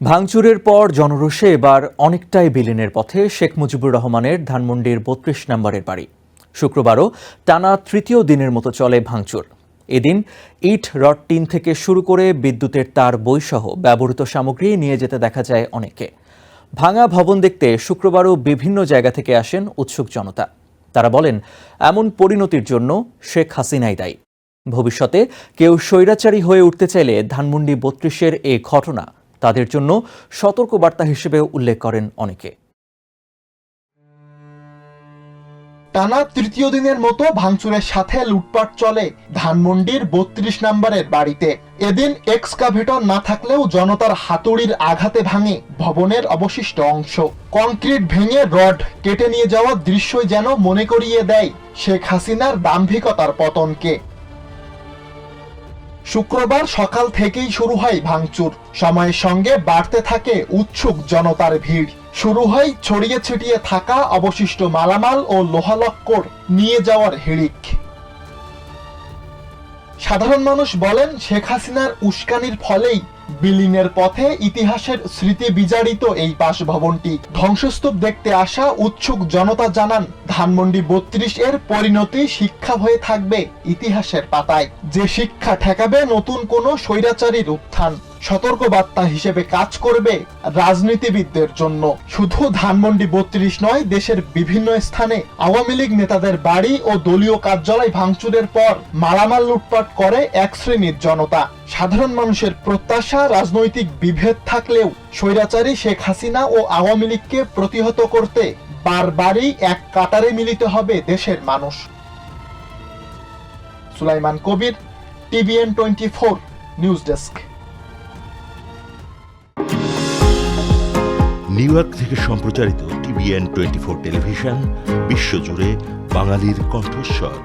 ভাঙচুরের পর জনরোষে এবার অনেকটাই বিলীনের পথে শেখ মুজিবুর রহমানের ধানমন্ডির ৩২ নম্বরের বাড়ি। শুক্রবারও টানা তৃতীয় দিনের মতো চলে ভাঙচুর। এদিন ইট, রড, টিন থেকে শুরু করে বিদ্যুতের তার, বইসহ ব্যবহৃত সামগ্রী নিয়ে যেতে দেখা যায় অনেকে। ভাঙা ভবন দেখতে শুক্রবারও বিভিন্ন জায়গা থেকে আসেন উৎসুক জনতা। তারা বলেন, এমন পরিণতির জন্য শেখ হাসিনাই দায়ী। ভবিষ্যতে কেউ স্বৈরাচারী হয়ে উঠতে চাইলে ধানমন্ডি ৩২-এর এ ঘটনা তাদের জন্য সতর্কবার্তা হিসেবে উল্লেখ করেন অনেকে। টানা তৃতীয় দিনের মতো ভাঙচুরের সাথে লুটপাট চলে ধানমন্ডির ৩২ নম্বরের বাড়িতে। এদিন এক্সকাভেটর না থাকলেও জনতার হাতুড়ির আঘাতে ভাঙে ভবনের অবশিষ্ট অংশ। কংক্রিট ভেঙে রড কেটে নিয়ে যাওয়ার দৃশ্যই যেন মনে করিয়ে দেয় শেখ হাসিনার দাম্ভিকতার পতনকে। শুক্রবার সকাল থেকেই শুরু হয় ভাঙচুর। সময়ের সঙ্গে বাড়তে থাকে উৎসুক জনতার ভিড়। শুরু হয় ছড়িয়ে ছিটিয়ে থাকা অবশিষ্ট মালামাল ও লোহালক্কর নিয়ে যাওয়ার হিড়িক। সাধারণ মানুষ বলেন, শেখ হাসিনার উস্কানির ফলেই বিলীনের পথে ইতিহাসের স্মৃতি বিজারিত এই বাসভবনটি। ধ্বংসস্তূপ দেখতে আসা উৎসুক জনতা জানান, ধানমন্ডি ৩২-এর পরিণতি শিক্ষা হয়ে থাকবে ইতিহাসের পাতায়, যে শিক্ষা ঠেকাবে নতুন কোনো স্বৈরাচারীর উত্থান। সতর্কবার্তা হিসেবে কাজ করবে রাজনীতিবিদদের জন্য। শুধু ধানমন্ডি ৩২ নয়, দেশের বিভিন্ন স্থানে আওয়ামী লীগ নেতাদের বাড়ি ও দলীয় কার্যালয় ভাঙচুরের পর মালামাল লুটপাট করে এক শ্রেণীর জনতা। সাধারণ মানুষের প্রত্যাশা, রাজনৈতিক বিভেদ থাকলেও স্বৈরাচারী শেখ হাসিনা ও আওয়ামী লীগকে প্রতিহত করতে বারবারই এক কাতারে মিলিত হবে দেশের মানুষ। সুলাইমান কবির, TVN 24 news desk. New York থেকে সম্প্রচারিত TVN 24 টেলিভিশন বিশ্বজুড়ে বাঙালির কণ্ঠস্বর।